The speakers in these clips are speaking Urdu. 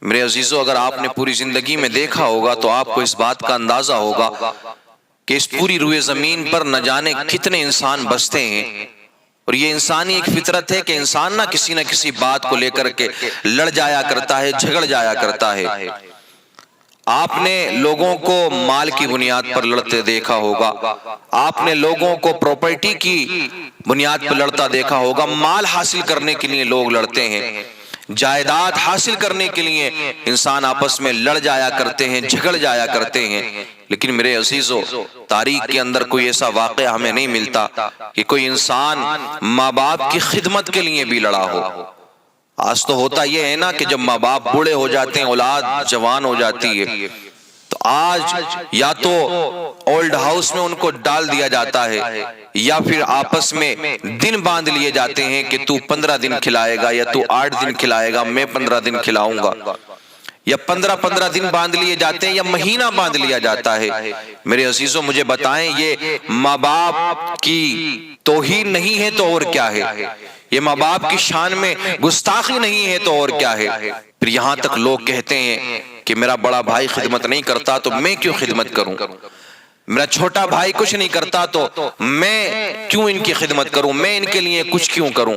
میرے عزیزو، اگر آپ نے پوری زندگی میں دیکھا ہوگا تو آپ کو اس بات کا اندازہ ہوگا کہ اس پوری روئے زمین پر نہ جانے کتنے انسان بستے ہیں، اور یہ انسانی ایک فطرت ہے کہ انسان نہ کسی بات کو لے کر کے لڑ جایا کرتا ہے، جھگڑ جایا کرتا ہے۔ آپ نے لوگوں کو مال کی بنیاد پر لڑتے دیکھا ہوگا، آپ نے لوگوں کو پراپرٹی کی بنیاد پر لڑتا دیکھا ہوگا۔ مال حاصل کرنے کے لیے لوگ لڑتے ہیں، جائیداد حاصل کرنے کے لیے انسان آپس میں لڑ جایا کرتے ہیں، جھگڑ جایا کرتے ہیں۔ لیکن میرے عزیزو، تاریخ کے اندر کوئی ایسا واقعہ ہمیں نہیں ملتا کہ کوئی انسان ماں باپ کی خدمت کے لیے بھی لڑا ہو۔ آج تو ہوتا یہ ہے نا کہ جب ماں باپ بوڑھے ہو جاتے ہیں، اولاد جوان ہو جاتی ہے، تو آج یا تو اولڈ ہاؤس میں ان کو ڈال دیا جاتا ہے، یا پھر آپس میں دن باندھ لیے جاتے ہیں کہ تو 15 دن کھلائے گا یا تو 8 دن کھلائے گا، میں 15 دن کھلاؤں گا، یا 15 دن باندھ لیے جاتے ہیں، یا مہینہ باندھ لیا جاتا ہے۔ میرے عزیزوں، مجھے بتائیں، یہ ماں باپ کی توہین نہیں ہے تو اور کیا ہے؟ یہ ماں باپ کی شان میں گستاخی نہیں ہے تو اور کیا ہے؟ پھر یہاں تک لوگ کہتے ہیں کہ میرا بڑا بھائی خدمت نہیں کرتا تو میں کیوں خدمت کروں، میرا چھوٹا بھائی کچھ نہیں کرتا تو میں کیوں ان کی خدمت کروں، میں ان کے لیے کچھ کیوں کروں۔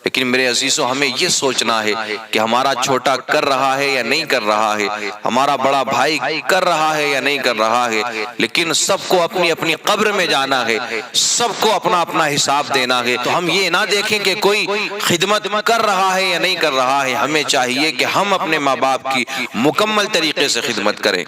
لیکن میرے عزیزوں، ہمیں یہ سوچنا ہے کہ ہمارا چھوٹا کر رہا ہے یا نہیں کر رہا ہے، ہمارا بڑا بھائی کر رہا ہے یا نہیں کر رہا ہے، لیکن سب کو اپنی اپنی قبر میں جانا ہے، سب کو اپنا اپنا حساب دینا ہے۔ تو ہم یہ نہ دیکھیں کہ کوئی خدمت کر رہا ہے یا نہیں کر رہا ہے، ہمیں چاہیے کہ ہم اپنے ماں باپ کی مکمل طریقے سے خدمت کریں۔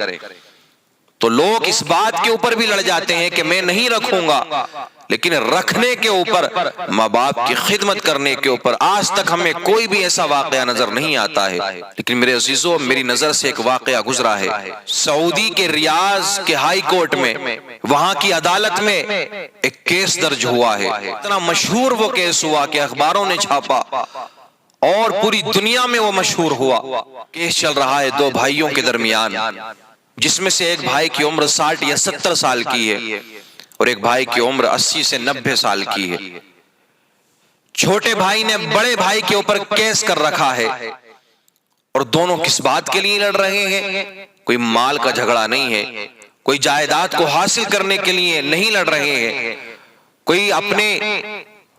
تو لوگ اس بات کے اوپر بھی لڑ جاتے ہیں کہ میں نہیں رکھوں گا، لیکن رکھنے کے اوپر، ماں باپ کی خدمت کرنے کے اوپر آج تک ہمیں کوئی بھی ایسا واقعہ نظر نہیں آتا ہے۔ لیکن میرے عزیزوں، میری نظر سے ایک واقعہ گزرا ہے سعودی کے ریاض کے ہائی کورٹ میں، وہاں کی عدالت میں ایک کیس درج ہوا ہے۔ اتنا مشہور وہ کیس ہوا کہ اخباروں نے چھاپا اور پوری دنیا میں وہ مشہور ہوا۔ کیس چل رہا ہے دو بھائیوں کے درمیان، جس میں سے ایک بھائی کی عمر 60 یا 70 سال کی ہے اور ایک بھائی کی عمر 80 سے 90 سال کی ہے۔ چھوٹے بھائی نے بڑے بھائی کے اوپر کیس کر رکھا ہے، اور دونوں کس بات کے لیے لڑ رہے ہیں؟ کوئی مال کا جھگڑا نہیں ہے، کوئی جائیداد کو حاصل کرنے کے لیے نہیں لڑ رہے ہیں، کوئی اپنے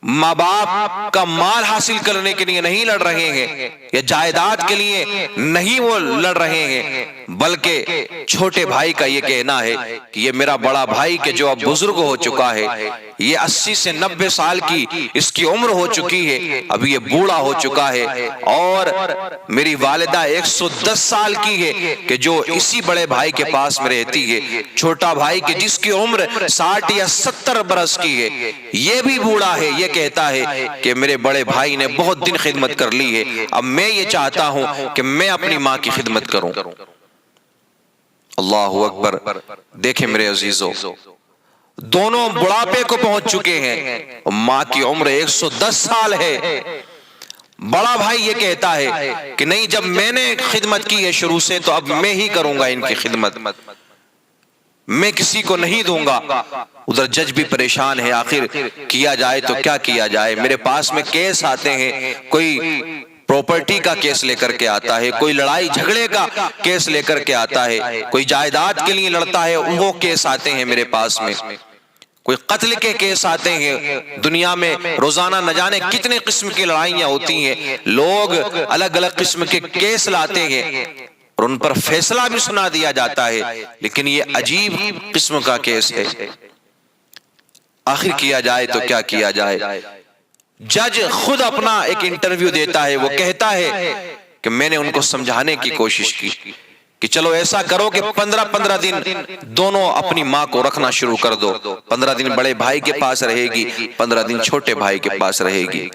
ماں باپ کا مال حاصل کرنے کے لیے نہیں لڑ رہے ہیں، یا جائیداد کے لیے نہیں وہ لڑ رہے ہیں، بلکہ چھوٹے بھائی کا یہ کہنا ہے کہ یہ میرا بڑا بھائی کہ جو اب بزرگ ہو چکا ہے، یہ 80 سے 90 سال کی اس کی عمر ہو چکی ہے، اب یہ بوڑھا ہو چکا ہے، اور میری والدہ 110 سال کی ہے کہ جو اسی بڑے بھائی کے پاس میں رہتی ہے، چھوٹا بھائی کہ جس کی عمر 60 یا 70 برس کی ہے، یہ بھی بوڑھا ہے، یہ کہتا ہے کہ میرے بڑے بھائی نے بہت دن خدمت کر لی ہے، اب میں یہ چاہتا ہوں کہ میں اپنی ماں کی خدمت کروں۔ اللہ اکبر! دیکھیں میرے عزیزو، دونوں بڑھاپے کو پہنچ چکے ہیں، ماں کی عمر 110 سال ہے۔ بڑا بھائی یہ کہتا ہے کہ نہیں، جب میں نے خدمت کی ہے شروع سے تو اب میں ہی کروں گا ان کی خدمت، میں کسی کو نہیں دوں گا۔ ادھر جج بھی پریشان ہے، آخر کیا جائے تو کیا کیا جائے؟ میرے پاس میں کیس آتے ہیں، کوئی پراپرٹی کا کیس لے کر کے آتا ہے، کوئی لڑائی جھگڑے کا کیس لے کر کے آتا ہے، کوئی جائیداد کے لیے لڑتا ہے، وہ کیس آتے ہیں میرے پاس میں، کوئی قتل کے کیس آتے ہیں۔ دنیا میں روزانہ نہ جانے کتنے قسم کی لڑائیاں ہوتی ہیں، لوگ الگ الگ قسم کے کیس لاتے ہیں اور ان پر فیصلہ بھی سنا دیا جاتا ہے، لیکن یہ عجیب قسم کا کیس ہے۔ آخر کیا جائے تو کیا کیا جائے؟ جج خود اپنا ایک انٹرویو دیتا ہے، وہ کہتا ہے کہ میں نے ان کو سمجھانے کی کوشش کی کہ چلو ایسا کرو کہ 15 دن دونوں اپنی ماں کو رکھنا شروع کر دو، 15 دن بڑے بھائی کے پاس رہے گی، 15 دن چھوٹے بھائی کے پاس رہے گی۔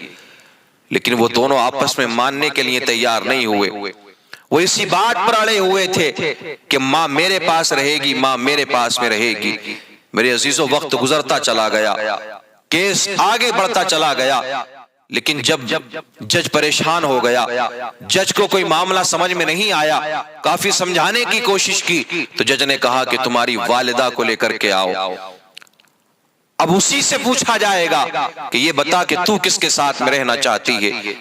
لیکن وہ دونوں آپس میں ماننے کے لیے تیار نہیں ہوئے، وہ اسی بات پر اڑے ہوئے تھے کہ ماں میرے پاس رہے گی، ماں میرے پاس میں رہے گی۔ میرے عزیزو، وقت گزرتا چلا گیا، کیس آگے بڑھتا چلا گیا، لیکن جب جج پریشان ہو گیا، جج کو کوئی معاملہ سمجھ میں نہیں آیا، کافی سمجھانے کی کوشش کی، تو جج نے کہا کہ تمہاری والدہ کو لے کر کے آؤ۔ اب اسی سے پوچھا جائے گا کہ یہ بتا کہ تو کس کے ساتھ میں رہنا چاہتی ہے۔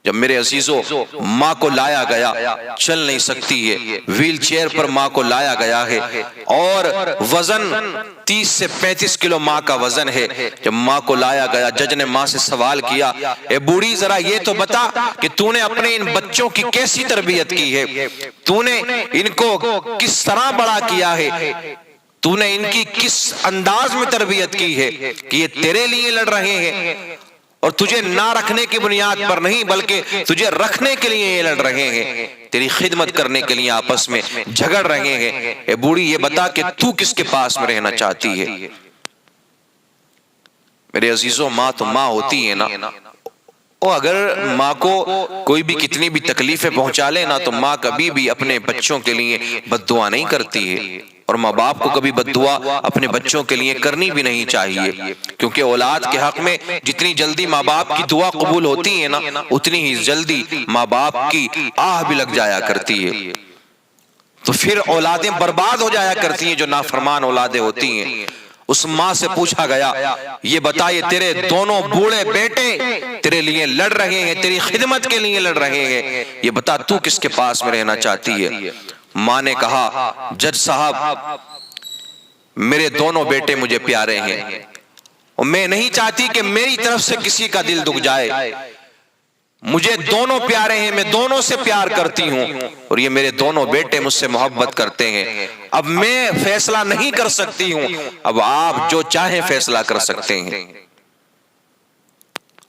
جب میرے عزیزوں ماں کو لایا گیا، چل نہیں سکتی ہے، ویل چیئر پر ماں کو لایا گیا ہے، اور وزن 30 سے 35 کلو ماں کا وزن ہے۔ جب ماں کو لایا گیا، جج نے ماں سے سوال کیا، اے بوڑھی ذرا یہ تو بتا کہ تو نے اپنے ان بچوں کی کیسی تربیت کی ہے، تو نے ان کو کس طرح بڑا کیا ہے، تو نے ان کی کس انداز میں تربیت کی ہے کہ یہ تیرے لیے لڑ رہے ہیں، اور تجھے نہ رکھنے کی بنیاد پر نہیں بلکہ تجھے رکھنے کے لیے یہ لڑ رہے ہیں، تیری خدمت کرنے کے لیے آپس میں جھگڑ رہے ہیں۔ اے بوڑھی یہ بتا کہ تو کس کے پاس میں رہنا چاہتی ہے؟ میرے عزیزوں ماں تو ماں ہوتی ہے نا، اور اگر ماں کو کوئی بھی کتنی بھی تکلیفیں پہنچا لے نا تو ماں کبھی بھی اپنے بچوں کے لیے بد دعا نہیں کرتی ہے، اور ماں باپ کو کبھی بد دعا اپنے بچوں کے لیے کرنی بھی نہیں چاہیے، کیونکہ اولاد کے حق میں جتنی جلدی ماں باپ کی دعا قبول ہوتی ہے نا، اتنی ہی جلدی ماں باپ کی آہ بھی لگ جایا کرتی ہے، تو پھر اولادیں برباد ہو جایا کرتی ہیں جو نافرمان اولادیں ہوتی ہیں۔ اس ماں سے پوچھا گیا، یہ بتا یہ تیرے دونوں بوڑھے بیٹے تیرے لیے لڑ رہے ہیں، تیری خدمت کے لیے لڑ رہے ہیں، یہ بتا تو کس کے پاس میں رہنا چاہتی ہے؟ ماں نے کہا، جج صاحب میرے دونوں بیٹے مجھے پیارے ہیں، اور میں نہیں چاہتی کہ میری طرف سے کسی کا دل دکھ جائے، مجھے دونوں پیارے ہیں، میں دونوں سے پیار کرتی ہوں، اور یہ میرے دونوں بیٹے مجھ سے محبت کرتے ہیں، اب میں فیصلہ نہیں کر سکتی ہوں، اب آپ جو چاہیں فیصلہ کر سکتے ہیں۔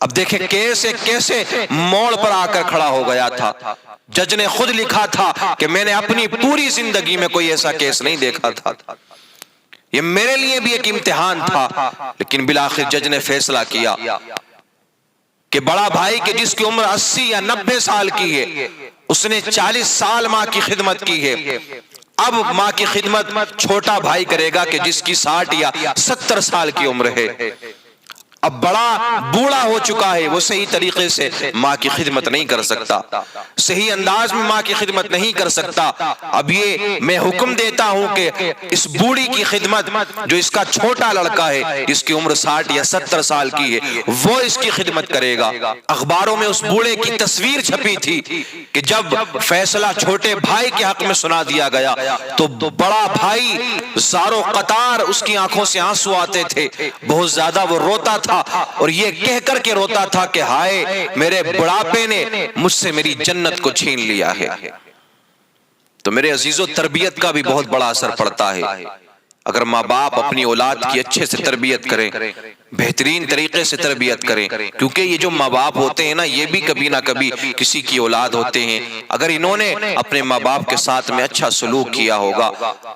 اب دیکھیں کیسے کیسے موڑ پر آ کر کھڑا ہو گیا تھا۔ جج نے خود لکھا تھا کہ میں نے اپنی پوری زندگی میں کوئی ایسا کیس نہیں دیکھا تھا، یہ میرے لیے بھی ایک امتحان تھا، لیکن بالآخر جج نے فیصلہ کیا کہ بڑا بھائی کہ جس کی عمر 80 یا 90 سال کی ہے، اس نے 40 سال ماں کی خدمت کی ہے، اب ماں کی خدمت چھوٹا بھائی کرے گا کہ جس کی 60 یا 70 سال کی عمر ہے، اب بڑا بوڑھا ہو چکا ہے، وہ صحیح طریقے سے ماں کی خدمت نہیں کر سکتا، صحیح انداز میں ماں کی خدمت نہیں کر سکتا، اب یہ میں حکم دیتا ہوں کہ اس بوڑھی کی خدمت جو اس کا چھوٹا لڑکا ہے جس کی عمر 60 یا 70 سال کی ہے وہ اس کی خدمت کرے گا۔ اخباروں میں اس بوڑھے کی تصویر چھپی تھی کہ جب فیصلہ چھوٹے بھائی کے حق میں سنا دیا گیا تو بڑا بھائی زارو قطار اس کی آنکھوں سے آنسو آتے تھے، بہت زیادہ وہ روتا تھا، اور یہ کہہ کر کے روتا تھا کہ ہائے میرے بڑھاپے نے مجھ سے میری جنت کو چھین لیا ہے۔ تو میرے عزیزو تربیت کا بھی بہت بڑا اثر پڑتا ہے، اگر ماں باپ اپنی اولاد کی اچھے سے تربیت کریں، بہترین طریقے سے تربیت کریں، کیونکہ یہ جو ماں باپ ہوتے ہیں نا یہ بھی کبھی نہ کبھی کسی کی اولاد ہوتے ہیں، اگر انہوں نے اپنے ماں باپ کے ساتھ میں اچھا سلوک کیا ہوگا،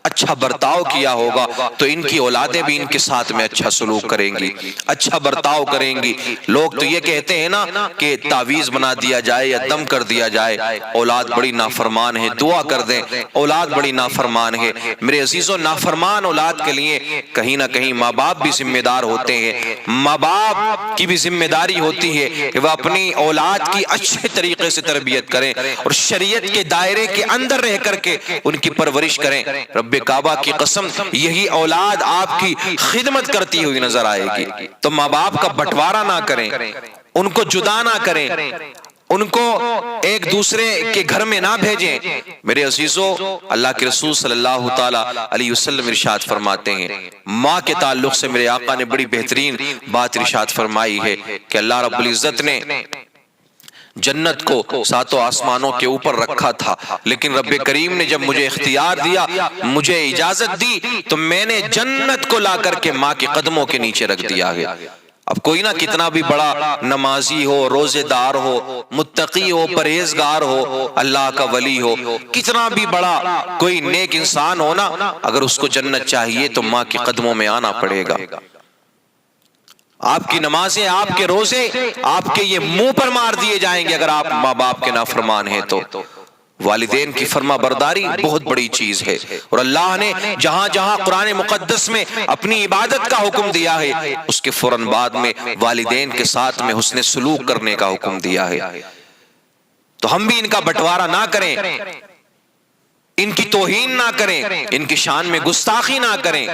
اچھا برتاؤ کیا ہوگا تو ان کی اولادیں بھی ان کے ساتھ میں اچھا سلوک کریں گی، اچھا برتاؤ کریں گی۔ لوگ تو یہ کہتے ہیں نا کہ تعویذ بنا دیا جائے یا دم کر دیا جائے، اولاد بڑی نافرمان ہے، دعا کر دیں اولاد بڑی نافرمان ہے۔ میرے عزیزو نافرمان اولاد کے لیے کہیں نہ کہیں ماں باپ بھی ذمہ دار ہوتے ہیں، ماں باپ کی بھی ذمہ داری ہوتی ہے کہ وہ اپنی اولاد کی اچھے طریقے سے تربیت کریں اور شریعت کے دائرے کے اندر رہ کر کے ان کی پرورش کریں۔ رب کعبہ کی قسم یہی اولاد آپ کی خدمت کرتی ہوئی نظر آئے گی، تو ماں باپ کا بٹوارا نہ کریں، ان کو جدا نہ کریں، ان کو ایک دوسرے کے گھر میں نہ بھیجیں۔ میرے عزیزو اللہ کے رسول صلی اللہ تعالیٰ علیہ وسلم ارشاد فرماتے ہیں، ماں کے تعلق سے میرے آقا نے بڑی بہترین بات ارشاد فرمائی ہے کہ اللہ رب العزت نے جنت کو 7 آسمانوں کے اوپر رکھا تھا، لیکن رب کریم نے جب مجھے اختیار دیا، مجھے اجازت دی، تو میں نے جنت کو لا کر کے ماں کے قدموں کے نیچے رکھ دیا ہے۔ اب کوئی نہ کتنا بھی بڑا نمازی ہو، روزے دار ہو، متقی ہو، پرہیزگار ہو، اللہ کا ولی ہو، کتنا بھی بڑا کوئی نیک انسان ہو نا، اگر اس کو جنت چاہیے تو ماں کے قدموں میں آنا پڑے گا۔ آپ کی نمازیں، آپ کے روزے آپ کے یہ منہ پر مار دیے جائیں گے اگر آپ ماں باپ کے نافرمان ہیں تو۔ والدین کی فرما برداری بہت بڑی چیز ہے، اور اللہ نے جہاں جہاں قرآن مقدس میں اپنی عبادت کا حکم دیا ہے اس کے فوراً بعد میں والدین کے ساتھ میں حسن سلوک کرنے کا حکم دیا ہے، تو ہم بھی ان کا بٹوارا نہ کریں، ان کی توہین نہ کریں، ان کی شان میں گستاخی نہ کریں۔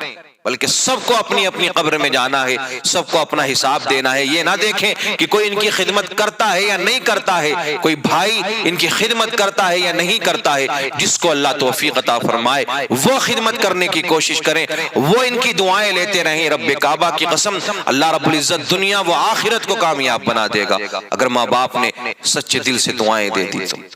بلکہ سب کو اپنی اپنی قبر میں جانا ہے، سب کو اپنا حساب دینا ہے۔ یہ نہ دیکھیں کہ کوئی ان کی خدمت کرتا ہے یا نہیں کرتا ہے، کوئی بھائی ان کی خدمت کرتا ہے یا نہیں کرتا ہے۔ جس کو اللہ توفیق عطا فرمائے وہ خدمت کرنے کی کوشش کریں، وہ ان کی دعائیں لیتے رہیں۔ رب کعبہ کی قسم، اللہ رب العزت دنیا و آخرت کو کامیاب بنا دے گا اگر ماں باپ نے سچے دل سے دعائیں دے دی تو۔